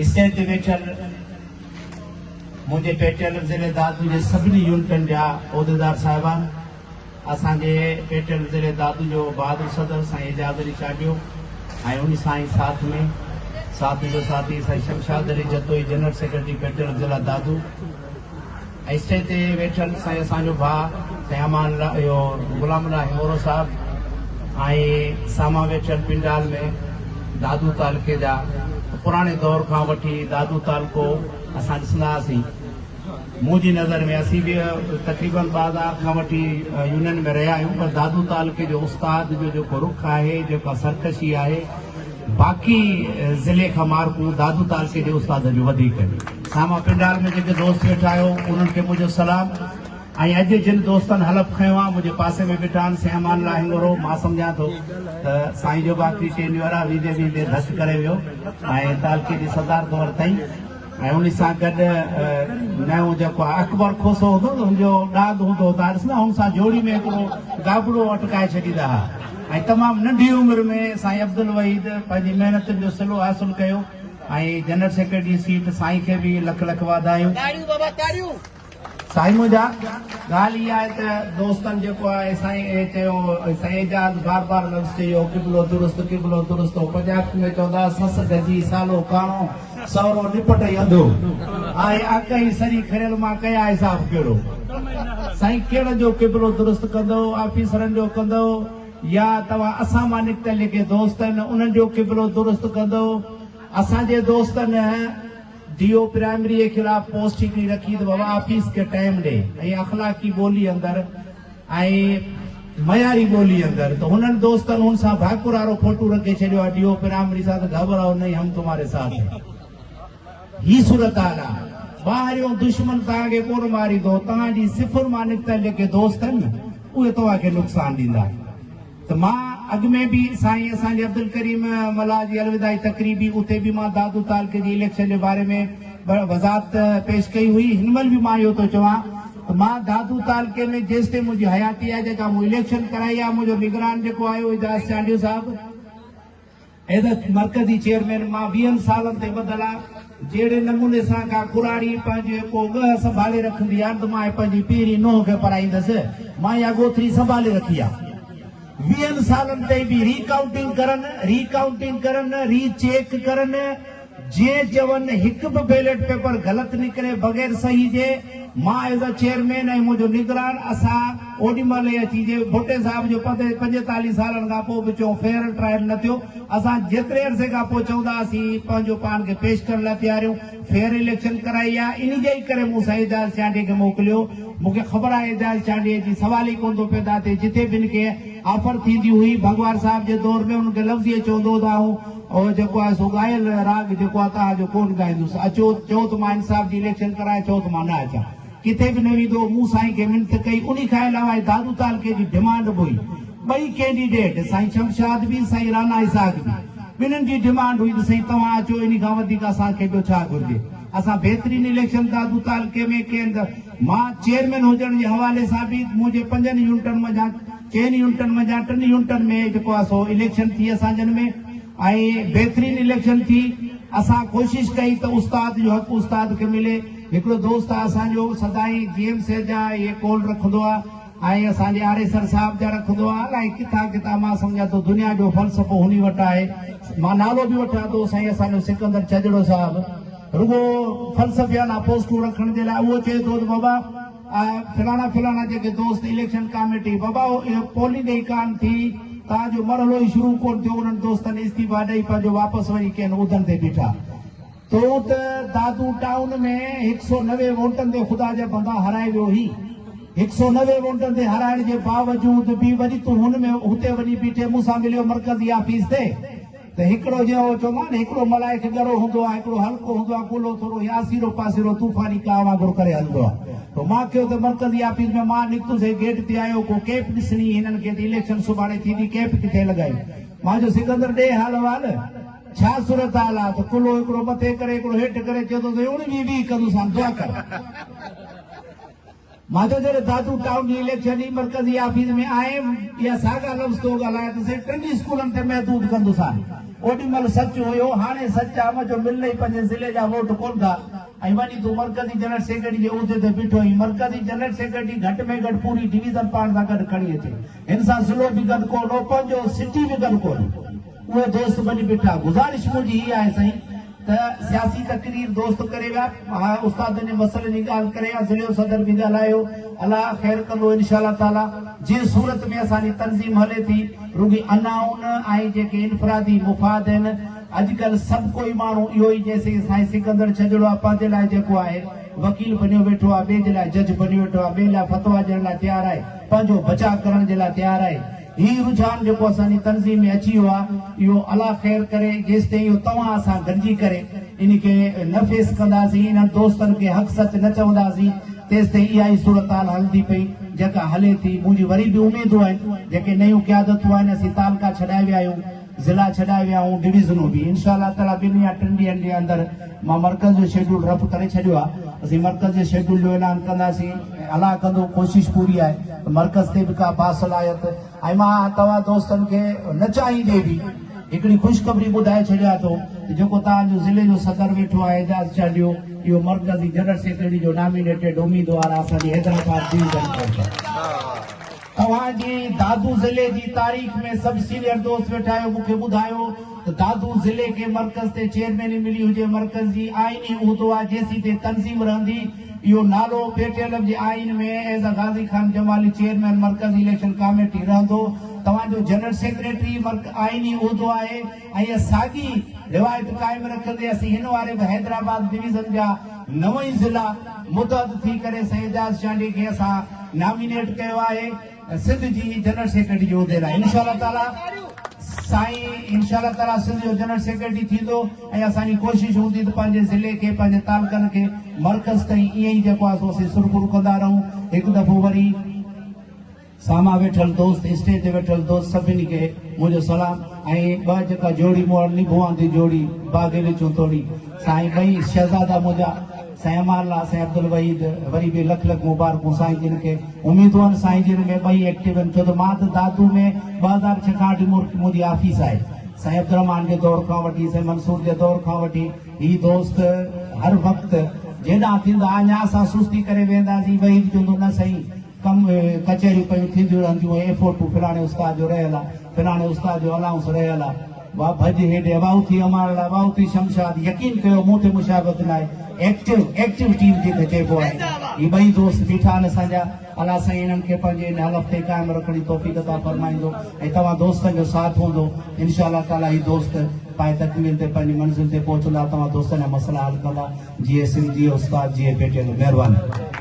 Stage ते वेठल मुझे पेटियल ज़िले दादू जे सभिनी यूनिटन जा उहिदेदार साहिबान, असांजे पेटियल ज़िले दादू जो बहादुर सदर साईं एजाज अली चाडियो ऐं उन सां ई साथ जो साथी साईं शमशाद अली जतोई जनरल सेक्रेटरी पेटियल ज़िला दादू, ऐं स्टेज ते वेठल साईं असांजो भाउ साईं अमान गुलाम अल्लाह हिमोरो साहब ऐं सामा वेठल पिंडाल में दादू तालके जा पुराने दौर खां वठी दादू तालको असां ॾिसंदा हुआसीं। मुंहिंजी नज़र में असीं बि तक़रीबन 2000 खां वठी यूनियन में रहिया आहियूं, पर दादू तालके जो उस्ताद जो जेको रुख आहे, जेका सरकशी आहे, बाक़ी ज़िले खां मार्कूं दादू तालके जे उस्ताद जो वधीक आहिनि। सामा पिंडाल में जेके दोस्त वेठा आहियो उन्हनि खे मुंहिंजो सलाम। ऐं अॼु जिन दोस्तनि हलफ़ खयो आहे, मुंहिंजे पासे में बीठा आहिनि साईं अमान अल्लाह हिंगोरो, मां सम्झां थो त साईं जो बाक़ी टेन वारा वीदे धस करे वियो ऐं तालके जी सदार तौर ताईं, ऐं उन सां गॾु नयो जेको आहे अकबर खोसो हूंदो त हुनजो ॾाग हूंदो, तव्हां ॾिसंदा हुन सां जोड़ी में हिकिड़ो गाबड़ो अटकाए छॾींदा हुआ। ऐं तमामु नंढी उमिरि में साईं अब्दुल वहीद पंहिंजी महिनतुनि जो सिलो हासिलु कयो ऐं जनरल सेक्रेटरी सीट साईं खे बि लख लख वाधायूं। साईं मुंहिंजा ॻाल्हि इहा आहे त दोस्तनि जेको आहे साईं चयो, साईं एजाज बार बार लफ़्ज़ चयो किबलो दुरुस्त हो, पंजाब में चवंदा सस गजी सालो काणो सवरो निपट अंधो ऐं अक ई सरी खरियल मां कया हिसाब कहिड़ो। साईं कहिड़ो जो किबलो दुरुस्त कंदो, ऑफिसरनि जो कंदो, या तव्हां असां मां निकितल जेके दोस्त आहिनि उन्हनि जो किबलो दुरुस्त कंदो। असांजे दोस्तनि डीओ प्राइमरी के खिलाफ पोस्ट हिकिड़ी रखी त बाबा ऑफिस के टाइम ॾे ऐं अखलाकी ॿोली अंदरि ऐं मयारी ॿोली अंदरि, त हुननि दोस्तनि हुन सां भाकुर वारो फोटो रखे छॾियो आहे डीओ प्राइमरी सां, त घबराओ नहीं हम तुम्हारे साथ हैं। ही सूरत हाल आहे। ॿाहिरियों दुश्मन तव्हांखे कोन मारींदो, तव्हांजी सिफ़र मां निकितल जेके दोस्त आहिनि उहे तव्हांखे नुक़सान ॾींदा। त मां अॻु में बि साईं असांजे अब्दुल करीम मला जी अलविदाई तकरीबी, उते बि मां दादू तालके जी इलेक्शन जे बारे में वज़ाहत पेश कई हुई। हिन महिल बि मां इहो थो चवां त मां दादू तालके में जेसि ताईं मुंहिंजी हयाती आहे, जेका मूं इलेक्शन कराई आहे, मुंहिंजो निगरान जेको आहे एजाज चांडियो साहिबु एज मरकज़ी चेयरमैन, मां 20 सालनि ते ॿधल आहे। जहिड़े नमूने सां का कुराड़ी पंहिंजे को ॻह संभाले रखंदी आहे, त मां पंहिंजी पहिरीं नुंहं खे पढ़ाईंदसि, मां इहा ॻोथरी संभाले रखी आहे। 20 सालनि ताईं बि रीकाउंटिंग करनि, रीचेक करनि, जीअं चवनि हिकु बि बैलेट पेपर ग़लति निकिरे बग़ैर सही जे, मां एज़ अ चेयरमैन ऐं मुंहिंजो निगरान असां ओॾी महिल अची जे भुट्टे साहिब जो 45 सालनि खां पोइ बि चऊं फेयर ट्रायल न थियो, असां जेतिरे अरसे खां पोइ चवंदा हुआसीं पंहिंजो पाण खे पेश करण लाइ तयार आहियूं। फेयर इलेक्शन कराई आहे, इन जे ई करे मूं साईं एजाज चांडे खे मोकिलियो। मूंखे ख़बर आहे एजाज चांडे जी सवाल ई कोन थो पैदा थिए। जिथे बि हिनखे ऑफर थींदी हुई भगवान साहिब जे दौर में हुनखे लफ़्ज़ चवंदो त जेको आहे सो ॻायल राग जेको आहे तव्हांजो कोन ॻाईंदुसि, अचो चओ त मां इंसाफ़ जी इलेक्शन कराए, चओ त मां न अचां, किथे बि न वेंदो। मूं साईं खे मिनत कई, उन खां अलावा दादू तालके जी डिमांड हुई। ॿई कैंडिडेट साईं शमशाद बि साईं राना इसाक बि, ॿिन्हिनि जी डिमांड हुई त साईं तव्हां अचो, इन खां वधीक असांखे ॿियो छा घुरिजे। असां बहितरीन इलेक्शन दादू तालके में कयनि। मां चेयरमैन हुजण जे हवाले सां बि मुंहिंजे 5 यूनिटनि में जा 4 यूनिटनि में जा 3 यूनिटनि में जेको आहे सो इलेक्शन थी असांजनि में, ऐं बहितरीन इलेक्शन थी। असां कोशिशि कई त उस्ताद जो हक़ उस्ताद खे मिले। हिकिड़ो दोस्त आहे असांजो सदाई GMC जा इहे कॉल रखंदो आहे ऐं असांजे आरेसर साहिब जा रखंदो आहे। अलाए किथां मां सम्झां थो दुनिया जो फ़लसफ़ो हुन वटि आहे। मां नालो बि वठां थो साईं असांजो सिकंदर छजड़ो साहिबु, रुगो फ़लसफ़ियाना पोस्टूं रखण जे लाइ उहो चए थो त बाबा फलाना जेके दोस्त इलेक्शन कमेटी, बाबा पोलिंग ई कान थी, तव्हांजो मरहलो ई शुरू कोन थियो, उन्हनि दोस्तनि इस्तीफ़ा ॾेई पंहिंजो वापसि वरी कंहिं उदनि ते बीठा। तो त दादू टाउन में 190 वोटनि ते ख़ुदा जा बंदा हराए वियो ही। 190 वोटनि ते हराइण जे बावजूद बि वरी तूं हुन में हुते वञी बीठे। मूंसां मिलियो मरकज़ी ऑफिस ते, त हिकिड़ो जो चवंदा न हिकिड़ो मलाइक गरो हूंदो आहे, हिकिड़ो हल्को हूंदो आहे, कुलो थोरो यासीरो पासीरो तूफ़ानी का वांगुरु करे हलंदो आहे। तो मां कयो त मरकज़ी ऑफिस में मां निकितुसि, गेट ते आयो, को कैप ॾिसणी, हिननि खे इलेक्शन सुभाणे थींदी, कैप किथे लॻाई। मां जो सिकंदर ॾे हाल छा सूरत हाल आहे, त कुलो हिकिड़ो मथे करे हिकिड़ो हेठि करे चयो त उणिवीह बि कंदुसि दुआ कर। मां जो जॾहिं दादू टाउन जी इलेक्शन ई मरकज़ी ऑफिस में आयुमि, इहा साॻा लफ़्ज़ थो ॻाल्हाए त साईं 3 स्कूलनि ते महदूद कंदुसि। ओडी महिल सच हुयो हाणे सच आहे जो मिले पंहिंजे ज़िले जा वोट कोन था ऐं वञी तूं मर्कज़ी जनरल सेक्रेटरी जे उहिदे ते बीठो आहीं मर्कज़ी जनरल सेक्रेटरी घटि में घटि पूरी डिवीज़न पाण सां गॾु खणी अचे हिन सां ज़िलो बि गॾु कोन ओपन जो सिटी बि गॾु कोन उहे दोस्त बनी बीठा गुज़ारिश मुंहिंजी हीअ आहे साईं त सियासी तकरीर दोस्त करे विया हा उस्तादनि जे मसइले जी ॻाल्हि करे ज़िले सदर बि ॻाल्हायो अलाह ख़ैर कंदो इंशाअल्लाह ताला जंहिं सूरत में असांजी तंज़ीम हले थी रुॻी अनाउन ऐं जेके इनफरादी मुफ़ाद आहिनि अॼुकल्ह सभु कोई माण्हू इहो ई जैसे साईं सिकंदर छॾिणो आहे पंहिंजे लाइ जेको आहे वकील बणियो वेठो आहे ॿिए जे लाइ जज बणियो वेठो आहे ॿिए लाइ फतवा ॾियण लाइ तयारु आहे पंहिंजो बचाव करण जे लाइ तयारु आहे ही रुझान जेको असांजी तंज़ीम में अची वियो आहे इहो अलाह ख़ैर करे जेसि ताईं इहो तव्हां असां गॾिजी करे इन खे न फेस कंदासीं इन्हनि दोस्तनि खे हक़ सच न चवंदासीं तेसि ताईं इहा ई सूरत हाल हलंदी पई जेका हले थी मुंहिंजी वरी बि उमेदूं आहिनि जेके नयूं क़यादतूं आहिनि असीं तालका छॾाए विया आहियूं ज़िला छॾाए विया आहियूं डिवीज़नूं बि इंशाअल्लाह ताला ॿिनि या टिनि ॾींहंनि जे अंदरि मां मर्कज़ जो शेड्यूल रफ़ करे छॾियो आहे असीं मर्कज़ जे शेड्यूल जो ऐलान कंदासीं अलाह कंदो कोशिशि पूरी आहे मर्कज़ ते बि का बासलाहियत ऐं मां तव्हां दोस्तनि खे न चाहींदे बि हिकिड़ी ख़ुशख़बरी ॿुधाए छॾियां थो जेको तव्हांजो ज़िले जो सदर वेठो आहे एजाज़ चांडियो इहो मर्कज़ी जनरल सेक्रेटरी जो नॉमिनेटेड उम्मीदवार आहे असांजी हैदराबाद डिवीज़न तव्हांजी दादू ज़िले जी तारीख़ में सभु सीनियर दोस्त वेठा आहियो मूंखे ॿुधायो त दादू ज़िले खे मर्कज़ ते चेयरमैनी मिली हुजे मर्कज़ जी आईनी उहिदो आहे जेसीं ते तंज़ीम रहंदी इहो नालो पेटीएल जे आइन में as a Ghazi Khan Jamali chairman मर्कज़ी इलेक्शन कमेटी रहंदो तव्हांजो जनरल सेक्रेटरी आईनी उहिदो आहे ऐं साॻी रिवायत क़ाइमु रखंदे असीं हिन वारे बि हैदराबाद डिवीज़न जा 9 ई ज़िला मुतहद थी करे साईं एजाज़ चांडी खे असां नॉमिनेट कयो आहे सिंध जी जनरल सेक्रेटरी जे उहिदे लाइ इंशाअल्लाह ताला साईं इंशाअल्लाह ताला सिंध जो जनरल सेक्रेटरी थींदो ऐं असांजी कोशिशि हूंदी त पंहिंजे ज़िले खे पंहिंजे तालुकनि खे मर्कज़ ताईं ईअं ई जेको आहे सो असीं सुरखुरु कंदा रहूं हिकु दफ़ो वरी साम्हूं वेठल दोस्त स्टेज ते वेठल दोस्त सभिनी खे मुंहिंजो सलाम ऐं ॿ जेका जोड़ी मूं निभोहंदी जोड़ी बागेली चौतोड़ी साईं ॿई शहज़ादा मुंहिंजा साईं अमानल्ला साईं अब्दुल वहीद वरी बि लख लख मुबारकूं साईं जिन खे उमेदूं आहिनि साईं जिन में ॿई एक्टिव आहिनि छो त मां त दादू में 2006 खां वठी मुंहिंजी ऑफिस आहे साईं अब्दुरहमान जे दौर खां वठी साईं मंसूर जे दौर खां वठी ही दोस्त हर वक़्तु जेॾां थींदा अञा असां सुस्ती करे वेंदासीं वहीद चवंदो न साईं कम कचहरियूं पयूं थींदियूं रहंदियूं एफोर्टूं फलाणे उस्ताद जो रहियल आहे फलाणे उस्ताद जो अलाउंस रहियल आहे वाह भज हेॾे वाहू थी अमानल्ला वाहू थी शमशाद यकीन कयो मूं ते मुशाबत लाइ एक्टिव टीम जेके चइबो आहे ही ॿई दोस्त बीठा आहिनि असांजा अलाह साईं हिननि खे पंहिंजे हिन हलफ़ ते क़ाइमु रखण जी तौफ़ीक़ अता फरमाईंदो ऐं तव्हां दोस्तनि जो साथ हूंदो इंशाअल्लाह ताला ही दोस्त पाए तकमील ते पंहिंजी मंज़िल ते पहुचंदा तव्हां दोस्तनि जा मसइला हल कंदा जीअं सिंधी उस्ताद जीअं पेटियल महिरबानी